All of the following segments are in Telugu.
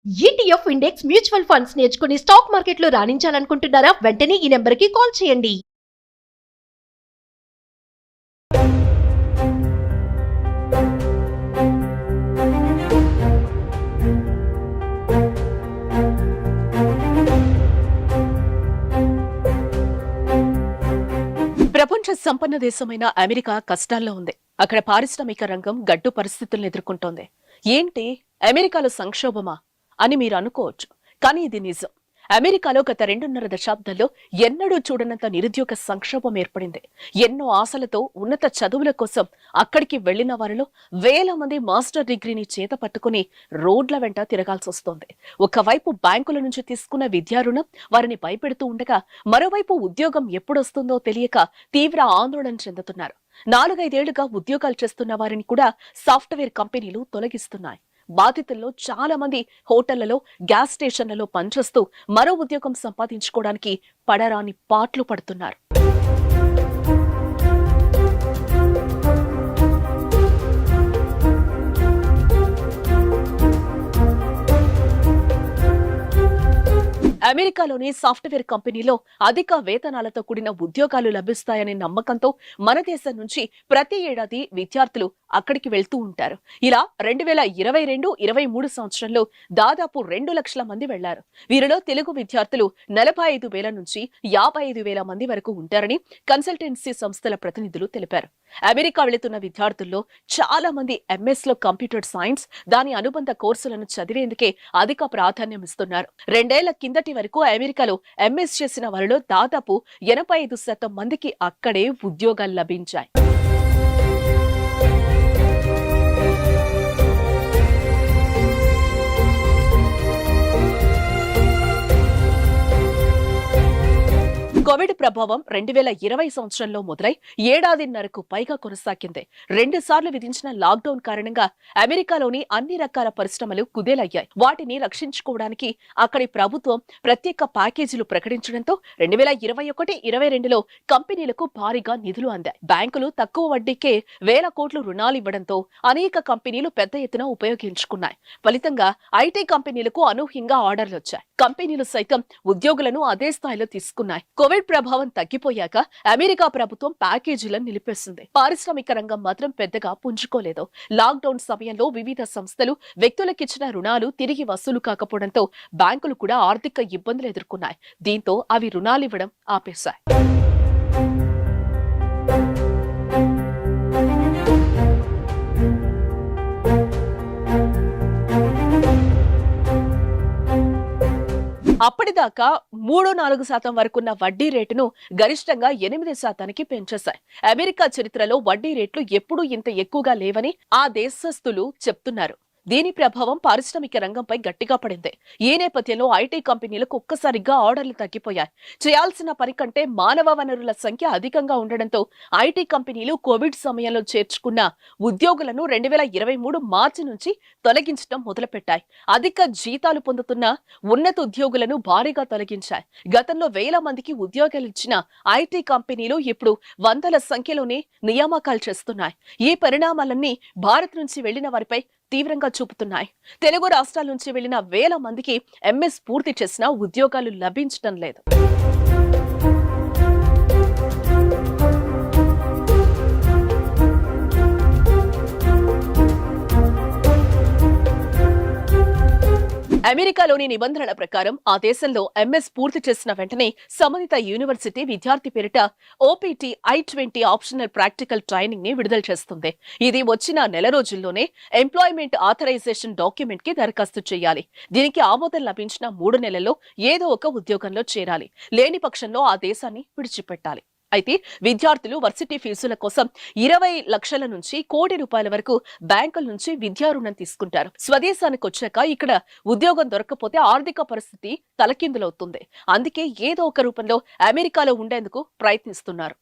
ఈటీఎఫ్ ఇండెక్స్ మ్యూచువల్ ఫండ్స్ నేర్చుకుని స్టాక్ మార్కెట్లో రాణించాలనుకుంటున్నారా? వెంటనే ఈ నెంబర్కి కాల్ చేయండి. ప్రపంచ సంపన్న దేశమైన అమెరికా కష్టాల్లో ఉంది. అక్కడ పారిశ్రామిక రంగం గడ్డు పరిస్థితులను ఎదుర్కొంటోంది. ఏంటి అమెరికాలో సంక్షోభమా అని మీరు అనుకోవచ్చు, కానీ ఇది నిజం. అమెరికాలో గత 2.5 దశాబ్దాల్లో ఎన్నడూ చూడనంత నిరుద్యోగ సంక్షోభం ఏర్పడింది. ఎన్నో ఆశలతో ఉన్నత చదువుల కోసం అక్కడికి వెళ్లిన వారిలో వేల మంది మాస్టర్ డిగ్రీని చేత పట్టుకుని రోడ్ల వెంట తిరగాల్సి వస్తోంది. ఒకవైపు బ్యాంకుల నుంచి తీసుకున్న విద్యా రుణం వారిని భయపెడుతూ ఉండగా, మరోవైపు ఉద్యోగం ఎప్పుడొస్తుందో తెలియక తీవ్ర ఆందోళన చెందుతున్నారు. 4-5 ఏళ్లుగా ఉద్యోగాలు చేస్తున్న వారిని కూడా సాఫ్ట్వేర్ కంపెనీలు తొలగిస్తున్నాయి. బాధితుల్లో చాలా మంది హోటళ్లలో, గ్యాస్ స్టేషన్లలో పనిచేస్తూ మరో ఉద్యోగం సంపాదించుకోవడానికి పడరాని పాట్లు పడుతున్నారు. అమెరికాలోని సాఫ్ట్వేర్ కంపెనీలో అధిక వేతనాలతో కూడిన ఉద్యోగాలు లభిస్తాయనే నమ్మకంతో మన దేశం నుంచి ప్రతి ఏడాది విద్యార్థులు అక్కడికి వెళ్తూ ఉంటారు. ఇలా 2022-23 సంవత్సరంలో దాదాపు 2 లక్షల మంది వెళ్లారు. వీరిలో తెలుగు విద్యార్థులు 45,000 నుంచి 55,000 మంది వరకు ఉంటారని కన్సల్టెన్సీ సంస్థల ప్రతినిధులు తెలిపారు. అమెరికా వెళుతున్న విద్యార్థుల్లో చాలా మంది ఎంఎస్ లో కంప్యూటర్ సైన్స్, దాని అనుబంధ కోర్సులను చదివేందుకే అధిక ప్రాధాన్యం ఇస్తున్నారు. 2 ఏళ్ల కిందటి వరకు అమెరికాలో ఎంఎస్ చేసిన వారిలో దాదాపు 85% మందికి అక్కడే ఉద్యోగాలు లభించాయి. కోవిడ్ ప్రభావం 2020 సంవత్సరంలో మొదలై ఏడాదిన్నరకు పైగా కొనసాగింది. 2 సార్లు విధించిన లాక్డౌన్ కారణంగా అమెరికాలోని అన్ని రకాల పరిశ్రమలు కుదేలయ్యాయి. వాటిని రక్షించుకోవడానికి అక్కడి ప్రభుత్వం ప్రత్యేక ప్యాకేజీలు ప్రకటించడంతో 2021-22లో కంపెనీలకు భారీగా నిధులు అందాయి. బ్యాంకులు తక్కువ వడ్డీకే వేల కోట్లు రుణాలు ఇవ్వడంతో అనేక కంపెనీలు పెద్ద ఎత్తున ఉపయోగించుకున్నాయి. ఫలితంగా ఐటీ కంపెనీలకు అనూహ్యంగా ఆర్డర్లు వచ్చాయి. కంపెనీలు సైతం ఉద్యోగులను అదే స్థాయిలో తీసుకున్నాయి. కోవిడ్ ప్రభావం తగ్గిపోయాక అమెరికా ప్రభుత్వం ప్యాకేజీలను నిలిపేసింది. పారిశ్రామిక రంగం మాత్రం పెద్దగా పుంజుకోలేదు. లాక్డౌన్ సమయంలో వివిధ సంస్థలు వ్యక్తులకిచ్చిన రుణాలు తిరిగి వసూలు కాకపోవడంతో బ్యాంకులు కూడా ఆర్థిక ఇబ్బందులు ఎదుర్కొన్నాయి. దీంతో అవి రుణాలివ్వడం ఆపేశాయి. అప్పటిదాకా 3-4% వరకున్న వడ్డీ రేటును గరిష్టంగా 8% పెంచేశాయి. అమెరికా చరిత్రలో వడ్డీ రేట్లు ఎప్పుడూ ఇంత ఎక్కువగా లేవని ఆ దేశస్థులు చెప్తున్నారు. దీని ప్రభావం పారిశ్రామిక రంగంపై గట్టిగా పడింది. ఈ నేపథ్యంలో ఐటీ కంపెనీలకు ఒక్కసారిగా ఆర్డర్లు తగ్గిపోయాయి. చేయాల్సిన పని కంటే మానవ వనరుల సంఖ్య అధికంగా ఉండడంతో ఐటీ కంపెనీలు కోవిడ్ సమయంలో చేర్చుకున్న ఉద్యోగులను 2023 మార్చి నుంచి తొలగించడం మొదలుపెట్టాయి. అధిక జీతాలు పొందుతున్న ఉన్నత ఉద్యోగులను భారీగా తొలగించాయి. గతంలో వేల మందికి ఉద్యోగాలు ఇచ్చిన ఐటీ కంపెనీలు ఇప్పుడు వందల సంఖ్యలోనే నియామకాలు చేస్తున్నాయి. ఈ పరిణామాలన్నీ భారత్ నుంచి వెళ్లిన వారిపై తీవ్రంగా చూపుతున్నాయి. తెలుగు రాష్ట్రాల నుంచి వెళ్లిన వేల మందికి ఎంఎస్ పూర్తి చేసినా ఉద్యోగాలు లభించడం లేదు. అమెరికాలోని నిబంధనల ప్రకారం ఆ దేశంలో ఎంఎస్ పూర్తి చేసిన వెంటనే సంబంధిత యూనివర్సిటీ విద్యార్థి పేరిట OPT I-20 optional practical training ని విడుదల చేస్తుంది. ఇది వచ్చిన నెల రోజుల్లోనే ఎంప్లాయ్మెంట్ ఆథరైజేషన్ డాక్యుమెంట్ కి దరఖాస్తు చేయాలి. దీనికి ఆమోదం లభించిన 3 నెలల్లో ఏదో ఒక ఉద్యోగంలో చేరాలి. లేని పక్షంలో ఆ దేశాన్ని విడిచిపెట్టాలి. అయితే విద్యార్థులు వర్సిటీ ఫీజుల కోసం 20 లక్షల నుంచి ₹1 కోటి వరకు బ్యాంకుల నుంచి విద్యా రుణం తీసుకుంటారు. స్వదేశానికి వచ్చాక ఇక్కడ ఉద్యోగం దొరకకపోతే ఆర్థిక పరిస్థితి తలకిందులవుతుంది. అందుకే ఏదో ఒక రూపంలో అమెరికాలో ఉండేందుకు ప్రయత్నిస్తున్నారు.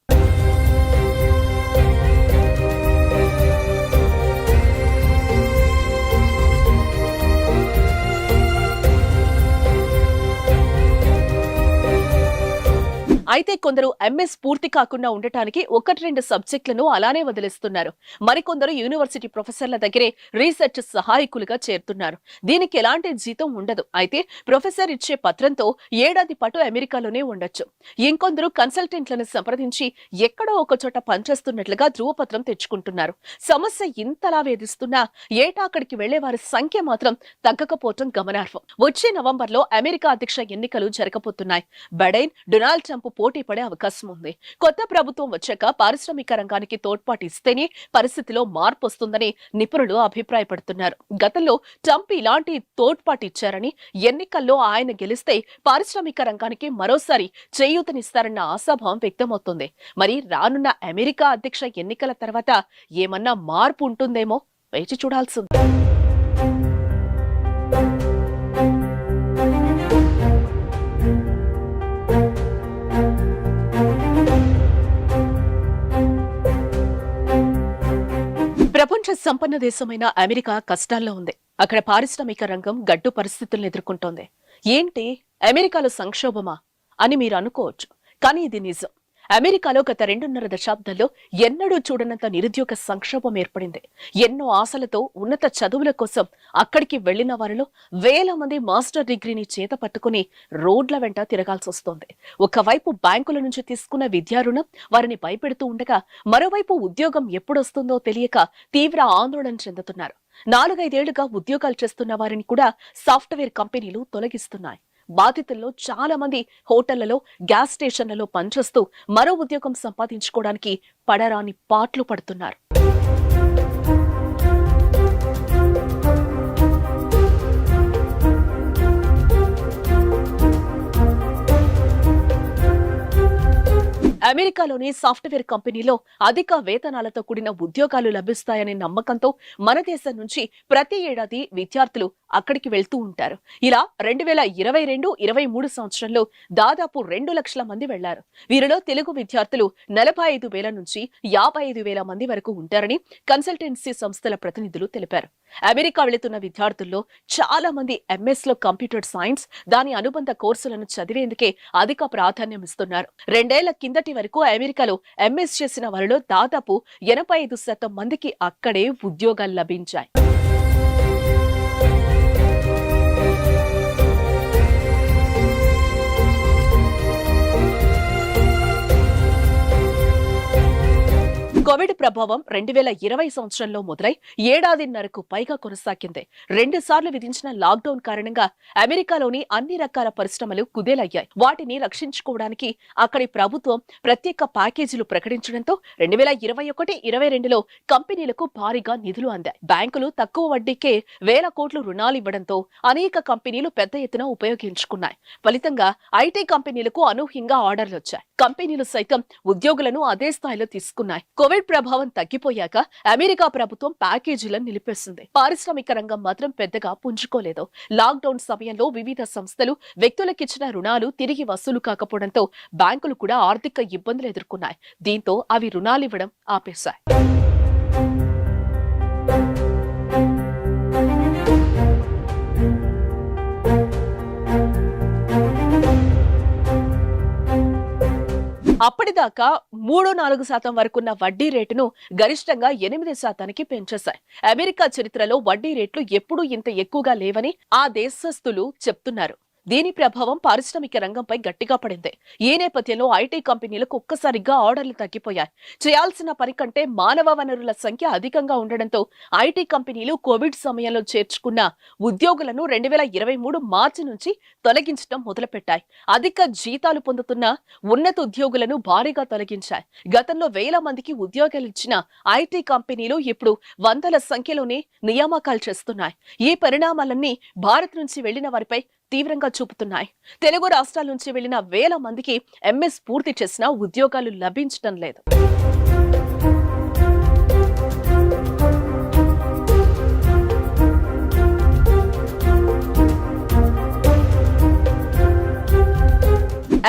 అయితే కొందరు ఎంఎస్ పూర్తి కాకుండా ఉండటానికి 1-2 సబ్జెక్టులను అలానే వదిలేస్తున్నారు. మరికొందరు యూనివర్సిటీ ప్రొఫెసర్ల దగ్గరే రీసెర్చ్ సహాయకులుగా చేరుతున్నారు. దీనికి ఎలాంటి జీతం ఉండదు. అయితే ప్రొఫెసర్ ఇచ్చే పత్రంతో ఏడాది పాటు అమెరికాలోనే ఉండొచ్చు. ఇంకొందరు కన్సల్టెంట్లను సంప్రదించి ఎక్కడో ఒక చోట పనిచేస్తున్నట్లుగా ధృవపత్రం తెచ్చుకుంటున్నారు. సమస్య ఇంతలా వేధిస్తున్నా ఏటా అక్కడికి వెళ్లే వారి సంఖ్య మాత్రం తగ్గకపోవటం గమనార్హం. వచ్చే నవంబర్లో అమెరికా అధ్యక్ష ఎన్నికలు జరగబోతున్నాయి. బైడెన్, డొనాల్డ్ ట్రంప్ పోటీ పడే అవకాశం ఉంది. కొత్త ప్రభుత్వం వచ్చాక పారిశ్రామిక రంగానికి తోడ్పాటు ఇస్తేనే పరిస్థితిలో మార్పు వస్తుందని నిపుణులు అభిప్రాయపడుతున్నారు. గతంలో ట్రంప్ ఇలాంటి తోడ్పాటు ఇచ్చారని, ఎన్నికల్లో ఆయన గెలిస్తే పారిశ్రామిక రంగానికి మరోసారి చేయూతనిస్తారన్న ఆశాభావం వ్యక్తమవుతుంది. మరి రానున్న అమెరికా అధ్యక్ష ఎన్నికల తర్వాత ఏమన్నా మార్పు ఉంటుందేమో వేచి చూడాల్సింది. ప్రపంచ సంపన్న దేశమైన అమెరికా కష్టాల్లో ఉంది. అక్కడ పారిశ్రామిక రంగం గడ్డు పరిస్థితులను ఎదుర్కొంటోంది. ఏంటి, అమెరికాలో సంక్షోభమా అని మీరు అనుకోవచ్చు. కానీ ఇది నిజం. అమెరికాలో గత 2.5 దశాబ్దాల్లో ఎన్నడూ చూడనంత నిరుద్యోగ సంక్షోభం ఏర్పడింది. ఎన్నో ఆశలతో ఉన్నత చదువుల కోసం అక్కడికి వెళ్లిన వారిలో వేల మంది మాస్టర్ డిగ్రీని చేత పట్టుకుని రోడ్ల వెంట తిరగాల్సి వస్తోంది. ఒకవైపు బ్యాంకుల నుంచి తీసుకున్న విద్యా రుణం వారిని భయపెడుతూ ఉండగా, మరోవైపు ఉద్యోగం ఎప్పుడొస్తుందో తెలియక తీవ్ర ఆందోళన చెందుతున్నారు. 4-5 ఏళ్లుగా ఉద్యోగాలు చేస్తున్న వారిని కూడా సాఫ్ట్వేర్ కంపెనీలు తొలగిస్తున్నాయి. బాధితుల్లో చాలా మంది హోటళ్లలో, గ్యాస్ స్టేషన్లలో పనిచేస్తూ మరో ఉద్యోగం సంపాదించుకోవడానికి పడరాని పాట్లు పడుతున్నారు. అమెరికాలోని సాఫ్ట్వేర్ కంపెనీలో అధిక వేతనాలతో కూడిన ఉద్యోగాలు లభిస్తాయనే నమ్మకంతో మన దేశం నుంచి ప్రతి ఏడాది విద్యార్థులు అక్కడికి వెళ్తూ ఉంటారు. ఇలా 2022-23 సంవత్సరంలో దాదాపు 2 లక్షల మంది వెళ్లారు. వీరిలో తెలుగు విద్యార్థులు 45,000 నుంచి 55,000 మంది వరకు ఉంటారని కన్సల్టెన్సీ సంస్థల ప్రతినిధులు తెలిపారు. అమెరికా వెళుతున్న విద్యార్థుల్లో చాలా మంది ఎంఎస్ లో కంప్యూటర్ సైన్స్, దాని అనుబంధ కోర్సులను చదివేందుకే అధిక ప్రాధాన్యం ఇస్తున్నారు. 2 ఏళ్ల కిందటి వరకు అమెరికాలో ఎంఎస్ చేసిన వారిలో దాదాపు 85% మందికి అక్కడే ఉద్యోగాలు లభించాయి. కోవిడ్ ప్రభావం 2020 సంవత్సరంలో మొదలై ఏడాదిన్నరకు పైగా కొనసాగింది. 2 సార్లు విధించిన లాక్డౌన్ కారణంగా అమెరికాలోని అన్ని రకాల పరిశ్రమలు కుదేలయ్యాయి. వాటిని రక్షించుకోవడానికి అక్కడి ప్రభుత్వం ప్రత్యేక ప్యాకేజీలు ప్రకటించడంతో 2021-22లో కంపెనీలకు భారీగా నిధులు అందాయి. బ్యాంకులు తక్కువ వడ్డీకే వేల కోట్లు రుణాలు ఇవ్వడంతో అనేక కంపెనీలు పెద్ద ఎత్తున ఉపయోగించుకున్నాయి. ఫలితంగా ఐటీ కంపెనీలకు అనూహ్యంగా ఆర్డర్లు వచ్చాయి. కంపెనీలు సైతం ఉద్యోగులను అదే స్థాయిలో తీసుకున్నాయి. కోవిడ్ ప్రభావం తగ్గిపోయాక అమెరికా ప్రభుత్వం ప్యాకేజీలను నిలిపేసింది. పారిశ్రామిక రంగం మాత్రం పెద్దగా పుంజుకోలేదు. లాక్డౌన్ సమయంలో వివిధ సంస్థలు వ్యక్తులకిచ్చిన రుణాలు తిరిగి వసూలు కాకపోవడంతో బ్యాంకులు కూడా ఆర్థిక ఇబ్బందులు ఎదుర్కొన్నాయి. దీంతో అవి రుణాలివ్వడం ఆపేశాయి. అప్పటిదాకా 3-4% వరకున్న వడ్డీ రేటును గరిష్టంగా 8% పెంచేశాయి. అమెరికా చరిత్రలో వడ్డీ రేట్లు ఎప్పుడూ ఇంత ఎక్కువగా లేవని ఆ దేశస్థులు చెప్తున్నారు. దీని ప్రభావం పారిశ్రామిక రంగంపై గట్టిగా పడింది. ఈ నేపథ్యంలో ఐటీ కంపెనీలకు ఒక్కసారిగా ఆర్డర్లు తగ్గిపోయాయి. చేయాల్సిన పని కంటే మానవ వనరుల సంఖ్య అధికంగా ఉండడంతో ఐటీ కంపెనీలు కోవిడ్ సమయంలో చేర్చుకున్న ఉద్యోగులను 2023 మార్చి నుంచి తొలగించడం మొదలుపెట్టాయి. అధిక జీతాలు పొందుతున్న ఉన్నత ఉద్యోగులను భారీగా తొలగించాయి. గతంలో వేల మందికి ఉద్యోగాలు ఇచ్చిన ఐటీ కంపెనీలు ఇప్పుడు వందల సంఖ్యలోనే నియామకాలు చేస్తున్నాయి. ఈ పరిణామాలన్నీ భారత్ నుంచి వెళ్లిన వారిపై తీవ్రంగా చూపుతున్నాయి. తెలుగు రాష్ట్రాల నుంచి వెళ్లిన వేల మందికి ఎంఎస్ పూర్తి చేసినా ఉద్యోగాలు లభించడం లేదు.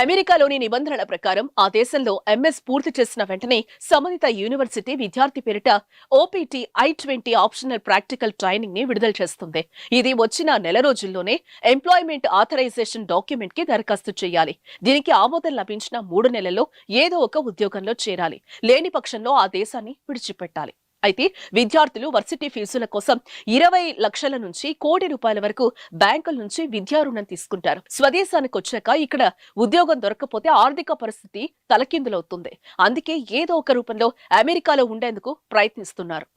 అమెరికాలోని నిబంధనల ప్రకారం ఆ దేశంలో ఎంఎస్ పూర్తి చేసిన వెంటనే సంబంధిత యూనివర్సిటీ విద్యార్థి పేరిట OPT I-20 optional practical training ని విడుదల చేస్తుంది. ఇది వచ్చిన నెల రోజుల్లోనే ఎంప్లాయ్మెంట్ ఆథరైజేషన్ డాక్యుమెంట్ కి దరఖాస్తు చేయాలి. దీనికి ఆమోదం లభించిన 3 నెలల్లో ఏదో ఒక ఉద్యోగంలో చేరాలి. లేని పక్షంలో ఆ దేశాన్ని విడిచిపెట్టాలి. అయితే విద్యార్థులు వర్సిటీ ఫీజుల కోసం 20 లక్షల నుంచి కోటి రూపాయల వరకు బ్యాంకుల నుంచి విద్యా రుణం తీసుకుంటారు. స్వదేశానికి వచ్చాక ఇక్కడ ఉద్యోగం దొరకకపోతే ఆర్థిక పరిస్థితి తలకిందులవుతుంది. అందుకే ఏదో ఒక రూపంలో అమెరికాలో ఉండేందుకు ప్రయత్నిస్తున్నారు.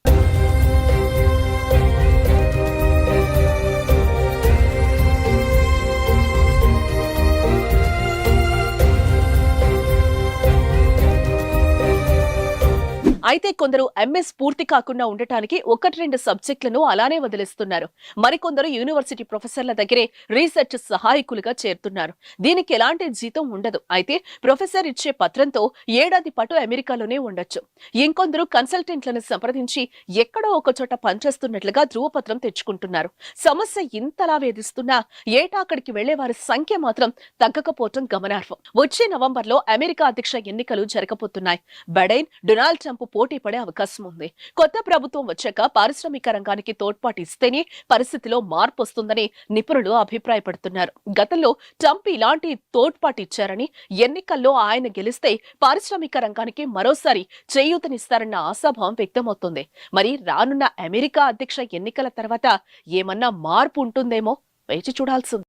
అయితే కొందరు ఎంఎస్ పూర్తి కాకుండా ఉండటానికి 1-2 సబ్జెక్టులను అలానే వదిలేస్తున్నారు. మరికొందరు యూనివర్సిటీ ప్రొఫెసర్ల దగ్గరే రీసెర్చ్ సహాయకులుగా చేరుతున్నారు. దీనికి ఎలాంటి జీతం ఉండదు. అయితే ప్రొఫెసర్ ఇచ్చే పత్రంతో ఏడాది పాటు అమెరికాలోనే ఉండొచ్చు. ఇంకొందరు కన్సల్టెంట్లను సంప్రదించి ఎక్కడో ఒక చోట పనిచేస్తున్నట్లుగా ధృవపత్రం తెచ్చుకుంటున్నారు. సమస్య ఇంతలా వేధిస్తున్నా ఏటా అక్కడికి వెళ్లే వారి సంఖ్య మాత్రం తగ్గకపోవటం గమనార్హం. వచ్చే నవంబర్లో అమెరికా అధ్యక్ష ఎన్నికలు జరగబోతున్నాయి. బైడెన్, డొనాల్డ్ ట్రంప్ పోటీ పడే అవకాశం ఉంది. కొత్త ప్రభుత్వం వచ్చాక పారిశ్రామిక రంగానికి తోడ్పాటు ఇస్తేనే పరిస్థితిలో మార్పు వస్తుందని నిపుణులు అభిప్రాయపడుతున్నారు. గతంలో ట్రంప్ ఇలాంటి తోడ్పాటు ఇచ్చారని, ఎన్నికల్లో ఆయన గెలిస్తే పారిశ్రామిక రంగానికి మరోసారి చేయూతనిస్తారన్న ఆశాభావం వ్యక్తమవుతుంది. మరి రానున్న అమెరికా అధ్యక్ష ఎన్నికల తర్వాత ఏమన్నా మార్పు ఉంటుందేమో వేచి చూడాల్సింది.